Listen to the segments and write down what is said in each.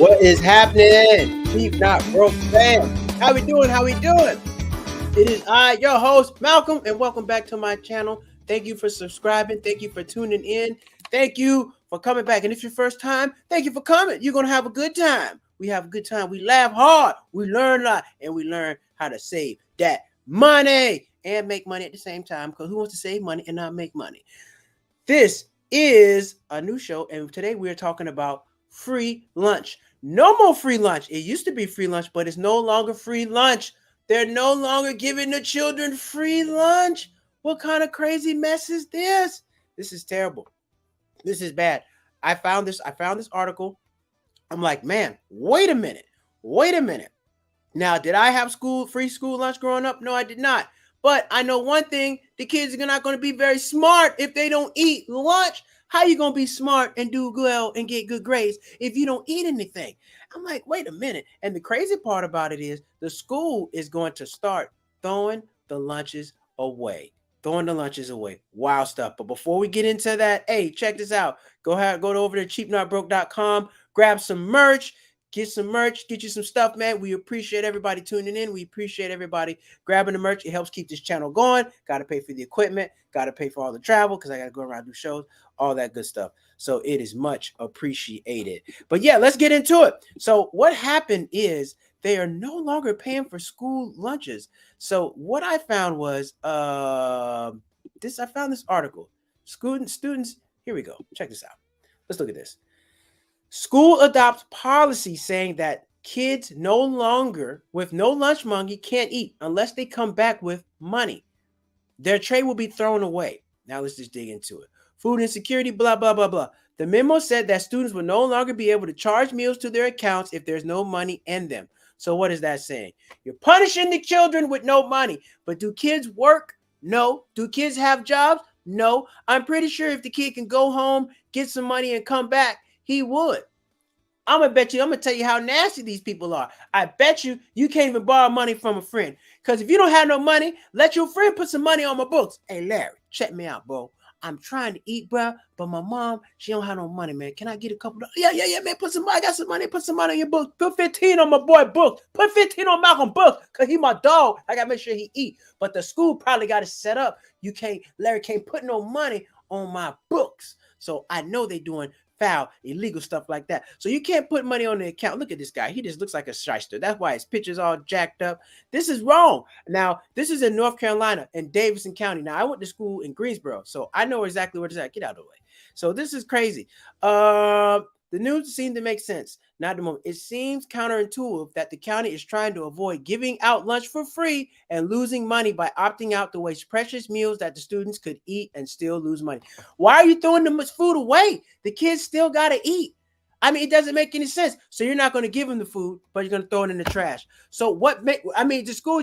What is happening? Keep not broke fam. How we doing? How we doing? It is I, your host, Malcolm, and welcome back to my channel. Thank you for subscribing. Thank you for tuning in. Thank you for coming back. And if it's your first time, thank you for coming. You're going to have a good time. We have a good time. We laugh hard. We learn a lot. And we learn how to save that money and make money at the same time. Because who wants to save money and not make money? This is a new show. And today we're talking about free lunch. No more free lunch. It used to be free lunch, but it's no longer free lunch. They're no longer giving the children free lunch. What kind of crazy mess is this? This is terrible. This is bad. I found this article. I'm like, man, wait a minute. Now, did I have free school lunch growing up? No, I did not. But I know one thing, the kids are not going to be very smart if they don't eat lunch. How are you going to be smart and do well and get good grades if you don't eat anything? I'm like, wait a minute. And the crazy part about it is the school is going to start throwing the lunches away. Wild stuff. But before we get into that, hey, check this out. Go over to cheapnotbroke.com, grab some merch. Get some merch, get you some stuff, man. We appreciate everybody tuning in. We appreciate everybody grabbing the merch. It helps keep this channel going. Got to pay for the equipment. Got to pay for all the travel because I got to go around and do shows, all that good stuff. So it is much appreciated. But yeah, let's get into it. So what happened is they are no longer paying for school lunches. So what I found was I found this article. Students, here we go. Check this out. Let's look at this. School adopts policy saying that kids with no lunch money can't eat unless they come back with money. Their tray will be thrown away. Now let's just dig into it. Food insecurity, blah, blah, blah, blah. The memo said that students will no longer be able to charge meals to their accounts if there's no money in them. So what is that saying? You're punishing the children with no money. But do kids work? No. Do kids have jobs? No. I'm pretty sure if the kid can go home, get some money, and come back, he would. I'm going to tell you how nasty these people are. I bet you can't even borrow money from a friend. Because if you don't have no money, let your friend put some money on my books. Hey, Larry, check me out, bro. I'm trying to eat, bro, but my mom, she don't have no money, man. Can I get a couple of... Yeah, man, I got some money. Put some money on your book. Put 15 on my boy books. Put 15 on Malcolm books, because he my dog. I got to make sure he eat. But the school probably got it set up. Larry can't put no money on my books. So I know they doing foul, illegal stuff like that. So you can't put money on the account. Look at this guy. He just looks like a shyster. That's why his picture's all jacked up. This is wrong. Now, this is in North Carolina in Davidson County. Now, I went to school in Greensboro, so I know exactly where it's at. Get out of the way. So this is crazy. The news seemed to make sense. Not at the moment. It seems counterintuitive that the county is trying to avoid giving out lunch for free and losing money by opting out to waste precious meals that the students could eat and still lose money. Why are you throwing the food away? The kids still got to eat. I mean, it doesn't make any sense. So you're not going to give them the food, but you're going to throw it in the trash. So the school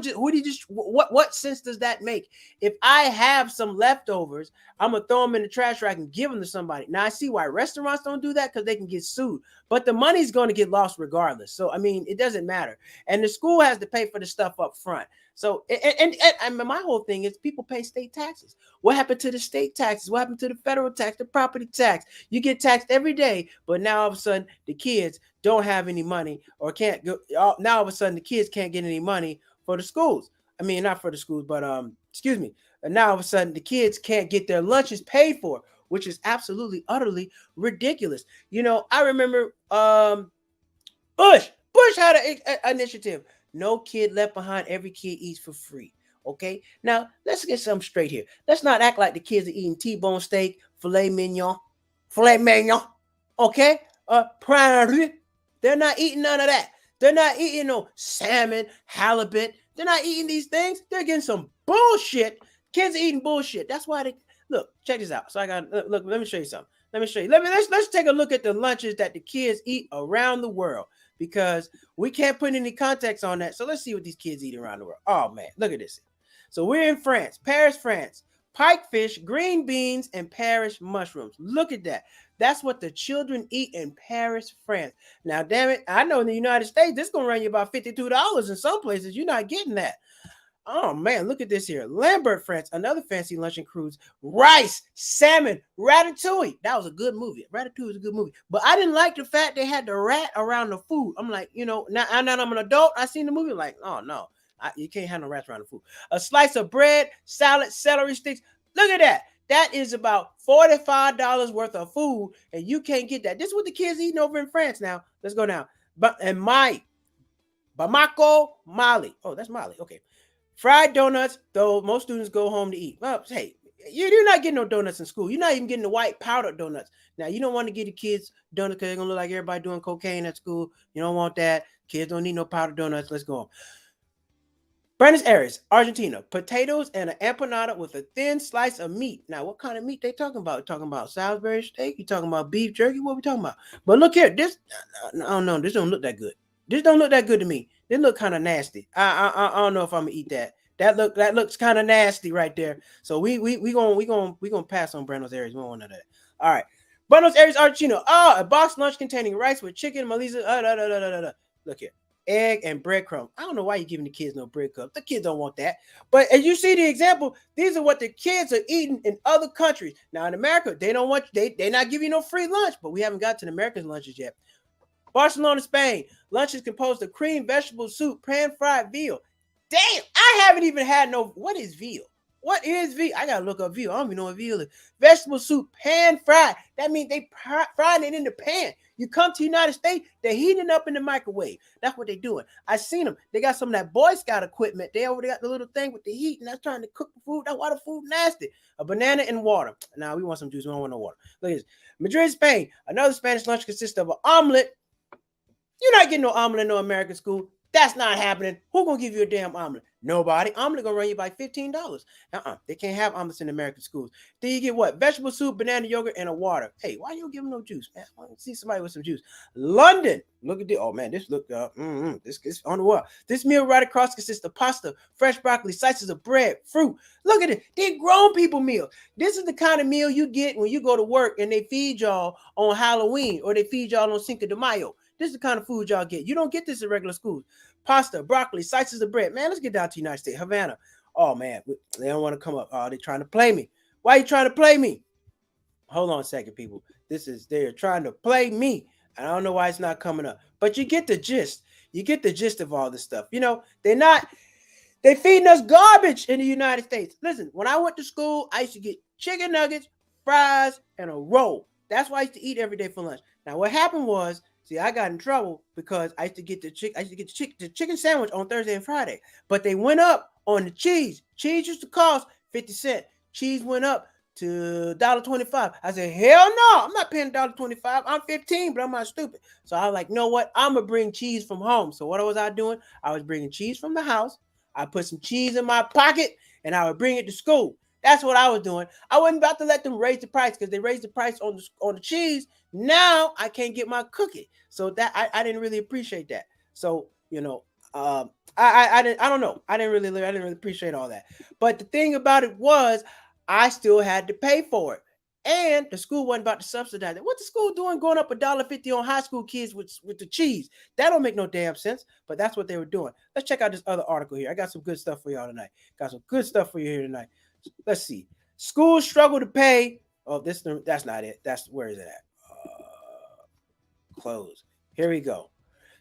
what sense does that make? If I have some leftovers, I'm going to throw them in the trash rack and give them to somebody. Now I see why restaurants don't do that, because they can get sued, but the money's going to get lost regardless. So, I mean, it doesn't matter. And the school has to pay for the stuff up front. So, and my whole thing is people pay state taxes. What happened to the state taxes? What happened to the federal tax, the property tax? You get taxed every day, but now all of a sudden the kids don't have any money or can't go. Now all of a sudden the kids can't get any money for the schools. I mean, not for the schools, but excuse me. And now all of a sudden the kids can't get their lunches paid for, which is absolutely, utterly ridiculous. You know, I remember Bush had an initiative. No kid left behind. Every kid eats for free. Okay. Now let's get something straight here. Let's not act like the kids are eating T-bone steak, filet mignon. Okay. Prime. They're not eating none of that. They're not eating no salmon, halibut. They're not eating these things. They're getting some bullshit. Kids are eating bullshit. That's why they look. Check this out. So look. Let me show you something. Let's take a look at the lunches that the kids eat around the world, because we can't put any context on that. So let's see what these kids eat around the world. Oh man, look at this. So we're in France, Paris, France. Pikefish, green beans, and Paris mushrooms. Look at that. That's what the children eat in Paris, France. Now, damn it, I know in the United States, this is going to run you about $52 in some places. You're not getting that. Oh man, look at this here. Lambert, France, another fancy lunch includes rice, salmon, ratatouille. That was a good movie. Ratatouille was a good movie. But I didn't like the fact they had the rat around the food. I'm like, now I'm an adult. I seen the movie, like, oh no, you can't have no rats around the food. A slice of bread, salad, celery sticks. Look at that. That is about $45 worth of food, and you can't get that. This is what the kids eating over in France now. Let's go now. Bamako, Mali. Oh, that's Mali. Okay. Fried donuts, though most students go home to eat. Well, hey, you're not getting no donuts in school. You're not even getting the white powdered donuts. Now, you don't want to get the kids donuts because they're going to look like everybody doing cocaine at school. You don't want that. Kids don't need no powdered donuts. Let's go on. Buenos Aires, Argentina. Potatoes and an empanada with a thin slice of meat. Now, what kind of meat they talking about? Talking about Salisbury steak? You talking about beef jerky? What are we talking about? But look here. This, I don't know. This don't look that good. This don't look that good to me. They look kind of nasty. I don't know if I'm gonna eat that. That looks kind of nasty right there. So we gonna pass on Buenos Aires. We don't want none of that. All right, Buenos Aires, Argentina. A boxed lunch containing rice with chicken, Melissa. Look here, egg and breadcrumb. I don't know why you're giving the kids no breadcrumbs. The kids don't want that. But as you see the example, these are what the kids are eating in other countries. Now in America, they don't want they not giving you no free lunch, but we haven't got to the American lunches yet. Barcelona, Spain. Lunch is composed of cream, vegetable soup, pan-fried veal. Damn, I haven't even had no. What is veal? What is veal? I gotta look up veal. I don't even know what veal is. Vegetable soup, pan-fried. That means they fried it in the pan. You come to the United States, they're heating it up in the microwave. That's what they're doing. I seen them. They got some of that Boy Scout equipment. They already got the little thing with the heat, and that's trying to cook the food. That's why the food nasty. A banana and water. Now we want some juice. We don't want no water. Look at this. Madrid, Spain. Another Spanish lunch consists of an omelet. You're not getting no omelet in no American school. That's not happening. Who gonna give you a damn omelet? Nobody. Omelet gonna run you by $15. They can't have omelets in American schools. Then you get what? Vegetable soup, banana yogurt, and a water. Hey, why you don't give them no juice, man? I want to see somebody with some juice. London. Look at this. Oh man, this look this on the wall. This meal right across consists of pasta, fresh broccoli, slices of bread, fruit. Look at it. They grown people meal. This is the kind of meal you get when you go to work and they feed y'all on Halloween or they feed y'all on Cinco de Mayo. This is the kind of food y'all get. You don't get this in regular schools. Pasta, broccoli, slices of bread. Man, let's get down to the United States. Havana. Oh, man. They don't want to come up. Oh, they're trying to play me. Why are you trying to play me? Hold on a second, people. They're trying to play me. I don't know why it's not coming up. But you get the gist. You get the gist of all this stuff. They're feeding us garbage in the United States. Listen, when I went to school, I used to get chicken nuggets, fries, and a roll. That's what I used to eat every day for lunch. Now, what happened was, I got in trouble because I used to get the chicken sandwich on Thursday and Friday, but they went up on the cheese. Cheese used to cost 50 cents. Cheese went up to $1.25. I said, hell no, I'm not paying $1.25. I'm 15, but I'm not stupid. So I was like, you know what? I'm gonna bring cheese from home. So what was I doing? I was bringing cheese from the house. I put some cheese in my pocket, and I would bring it to school. That's what I was doing. I wasn't about to let them raise the price because they raised the price on the cheese. Now I can't get my cookie. So that I didn't really appreciate that. So I don't know. I didn't really appreciate all that. But the thing about it was I still had to pay for it. And the school wasn't about to subsidize it. What the school doing going up $1.50 on high school kids with the cheese? That don't make no damn sense, but that's what they were doing. Let's check out this other article here. I got some good stuff for y'all tonight. Got some good stuff for you here tonight. Let's see. Schools struggle to pay. Oh, that's not it. Where is it at? Close. Here we go.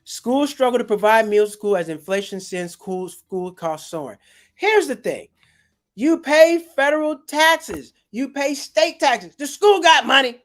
Schools struggle to provide meals to school as inflation sends school costs soaring. Here's the thing. You pay federal taxes. You pay state taxes. The school got money.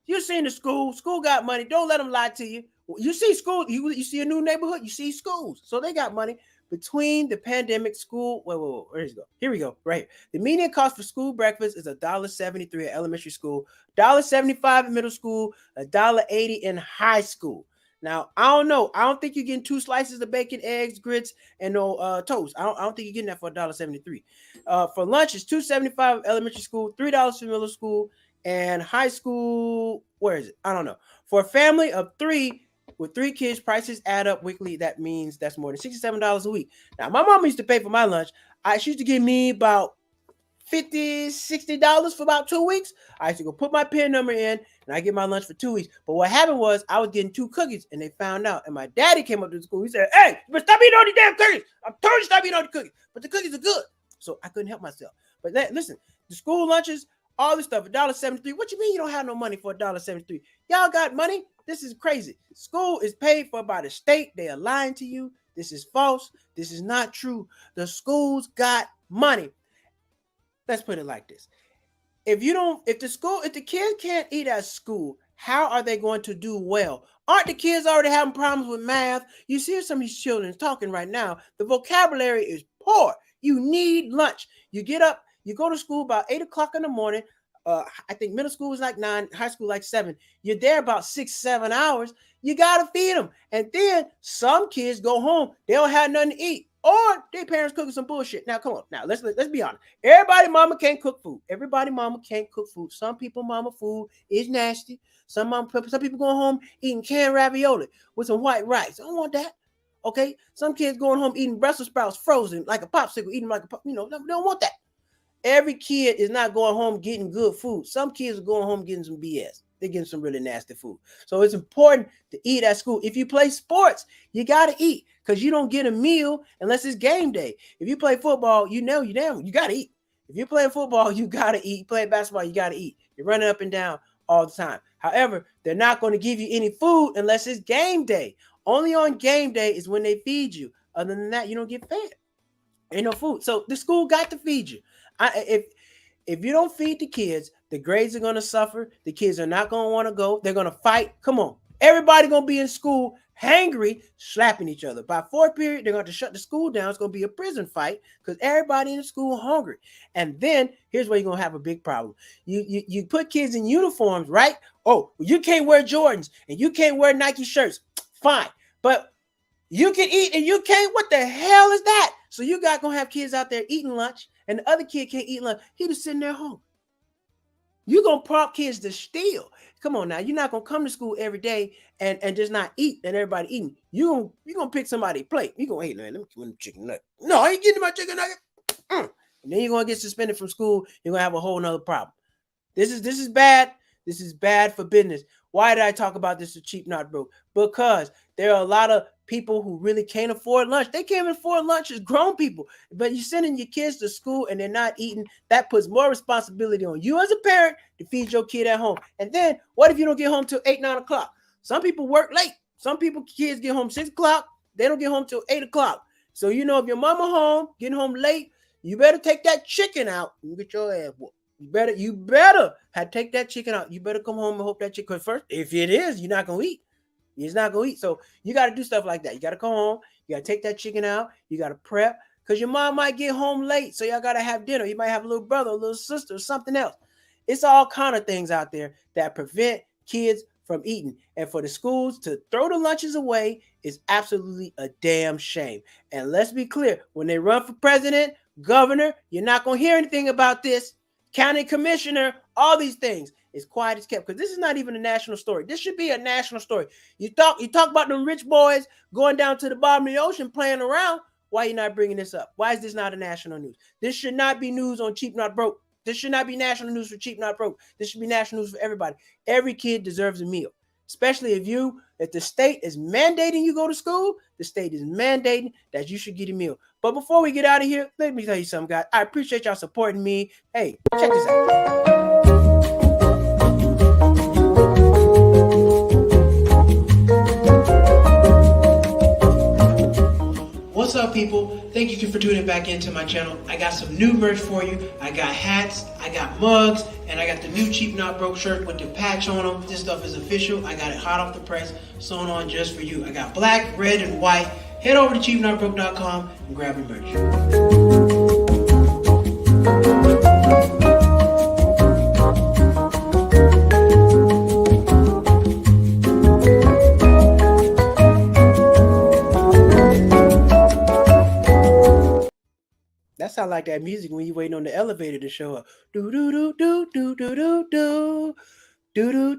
You seen the school. School got money. Don't let them lie to you. You see school. You see a new neighborhood. You see schools. So they got money. Between the pandemic, school. Wait, where is it go? Here we go. Right here. The median cost for school breakfast is $1.73 at elementary school, $1.75 in middle school, $1.80 in high school. Now, I don't know. I don't think you're getting 2 slices of bacon, eggs, grits, and no toast. I don't think you're getting that for $1.73. For lunch, it's $2.75 elementary school, $3 for middle school, and high school. Where is it? I don't know. For a family of 3 with 3 kids, prices add up weekly. That means that's more than $67 a week. Now, my mom used to pay for my lunch. She used to give me about $50, $60 for about 2 weeks. I used to go put my PIN number in and I get my lunch for 2 weeks. But what happened was I was getting 2 cookies and they found out. And my daddy came up to the school. He said, "Hey, you better stop eating all these damn cookies. I'm told you stop eating all the cookies." But the cookies are good. So I couldn't help myself. But listen, the school lunches, all this stuff, $1.73. What you mean you don't have no money for $1.73? Y'all got money? This is crazy. School is paid for by the state. They are lying to you. This is false. This is not true. The schools got money. Let's put it like this. If the kids can't eat at school, how are they going to do well? Aren't the kids already having problems with math? You see some of these children talking right now. The vocabulary is poor. You need lunch. You get up, you go to school about 8 o'clock in the morning. I think middle school is like 9, high school like 7. You're there about 6, 7 hours. You got to feed them. And then some kids go home. They don't have nothing to eat. Or their parents cooking some bullshit. Now, come on. Now, let's be honest. Everybody mama can't cook food. Everybody mama can't cook food. Some people mama food is nasty. Some people going home eating canned ravioli with some white rice. I don't want that. Okay? Some kids going home eating Brussels sprouts frozen like a popsicle, eating like they don't want that. Every kid is not going home getting good food. Some kids are going home getting some BS. They're getting some really nasty food. So it's important to eat at school. If you play sports, you got to eat because you don't get a meal unless it's game day. If you play football, you got to eat. If you're playing football, you got to eat. You play basketball, you got to eat. You're running up and down all the time. However, they're not going to give you any food unless it's game day. Only on game day is when they feed you. Other than that, you don't get fed. Ain't no food. So the school got to feed you. If you don't feed the kids, the grades are going to suffer. The kids are not going to want to go. They're going to fight. Come on. Everybody going to be in school hangry, slapping each other. By 4th period, they're going to shut the school down. It's going to be a prison fight because everybody in the school hungry. And then here's where you're going to have a big problem. You put kids in uniforms, right? Oh, you can't wear Jordans and you can't wear Nike shirts. Fine. But you can eat and you can't. What the hell is that? So you got going to have kids out there eating lunch and the other kid can't eat lunch. He just sitting there home. You're going to prompt kids to steal. Come on now. You're not going to come to school every day and just not eat and everybody eating. You're going to pick somebody's plate. You're going to, hey, man, let me get chicken nugget. No, I ain't getting my chicken nugget. And then you're going to get suspended from school. You're going to have a whole nother problem. This is bad. This is bad for business. Why did I talk about this with Cheap Not Broke? Because there are a lot of people who really can't afford lunch. They can't afford lunch as grown people, but you're sending your kids to school and they're not eating. That puts more responsibility on you as a parent to feed your kid at home. And then what if you don't get home till 8, 9 o'clock? Some people work late. Some kids get home 6 o'clock. They don't get home till 8 o'clock. So, if your mama home, getting home late, you better take that chicken out and get your ass whooped. You better take that chicken out. You better come home and hope that chicken first. If it is, you're not going to eat. You're not going to eat. So you got to do stuff like that. You got to come home. You got to take that chicken out. You got to prep because your mom might get home late. So y'all got to have dinner. You might have a little brother, a little sister, or something else. It's all kind of things out there that prevent kids from eating. And for the schools to throw the lunches away is absolutely a damn shame. And let's be clear, when they run for president, governor, you're not going to hear anything about this. County commissioner, all these things. It's quiet as kept because this is not even a national story. This should be a national story. You talk about them rich boys going down to the bottom of the ocean playing around. Why are you not bringing this up? Why is this not a national news? This should not be news on Cheap Not Broke. This should not be national news for Cheap Not Broke. This should be national news for everybody. Every kid deserves a meal, especially if the state is mandating you go to school. The state is mandating that you should get a meal. But before we get out of here, let me tell you something, guys. I appreciate y'all supporting me. Hey, check this out. What's up, people? Thank you for tuning back into my channel. I got some new merch for you. I got hats, I got mugs, and I got the new Cheap Not Broke shirt with the patch on them. This stuff is official. I got it hot off the press, sewn on just for you. I got black, red, and white. Head over to cheapnotbroke.com and grab your merch. That sounds like that music when you're waiting on the elevator to show up. Do do do do do do do do Do.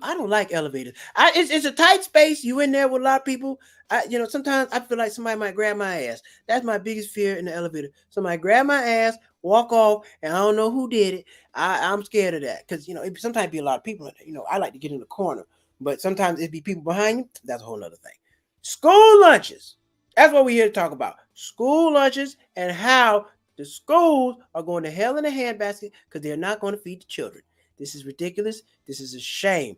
I don't like elevators. It's a tight space. You in there with a lot of people. Sometimes I feel like somebody might grab my ass. That's my biggest fear in the elevator. Somebody grab my ass, walk off, and I don't know who did it. I'm scared of that because it sometimes be a lot of people in there. I like to get in the corner, but sometimes it be people behind you. That's a whole other thing. School lunches. That's what we're here to talk about. School lunches and how the schools are going to hell in a handbasket because they're not going to feed the children. This is ridiculous. This is a shame.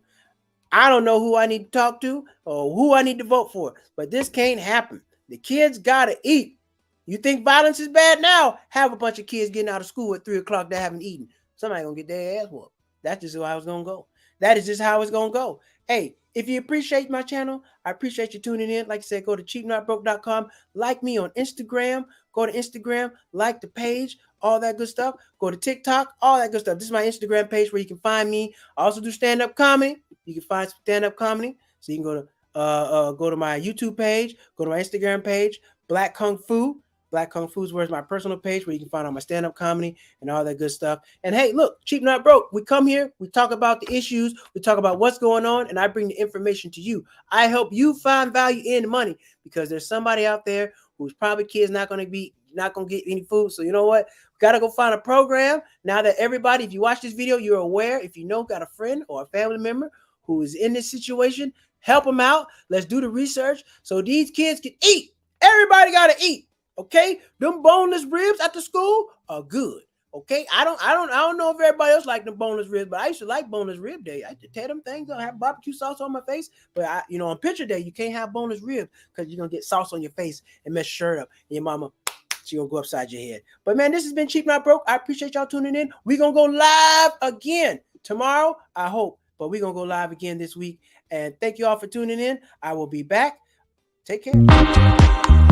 I don't know who I need to talk to or who I need to vote for, but this can't happen. The kids got to eat. You think violence is bad now? Have a bunch of kids getting out of school at 3 o'clock that haven't eaten. Somebody going to get their ass whooped. That's just how it's going to go. That is just how it's going to go. Hey, if you appreciate my channel, I appreciate you tuning in. Like I said, go to cheapnotbroke.com. Like me on Instagram. Go to Instagram. Like the page. All that good stuff. Go to TikTok. All that good stuff. This is my Instagram page where you can find me. I also do stand-up comedy. You can find stand-up comedy. So you can go to my YouTube page. Go to my Instagram page. Black Kung Fu. Black Kung Fu is where's my personal page where you can find all my stand-up comedy and all that good stuff. And hey, look, Cheap Not Broke. We come here, we talk about the issues, we talk about what's going on, and I bring the information to you. I help you find value in money because there's somebody out there whose probably kid's not going to get any food. So you know what? We got to go find a program. Now that everybody, if you watch this video, you're aware. If you got a friend or a family member who is in this situation, help them out. Let's do the research so these kids can eat. Everybody got to eat. Okay, them boneless ribs at the school are good. Okay, I don't know if everybody else like them boneless ribs, but I used to like boneless rib day. I used to tear them things up, have barbecue sauce on my face. But on picture day, you can't have boneless ribs because you're gonna get sauce on your face and mess your shirt up, and your mama, she gonna go upside your head. But man, this has been Cheap Not Broke. I appreciate y'all tuning in. We're gonna go live again tomorrow, I hope, but we're gonna go live again this week. And thank you all for tuning in. I will be back. Take care.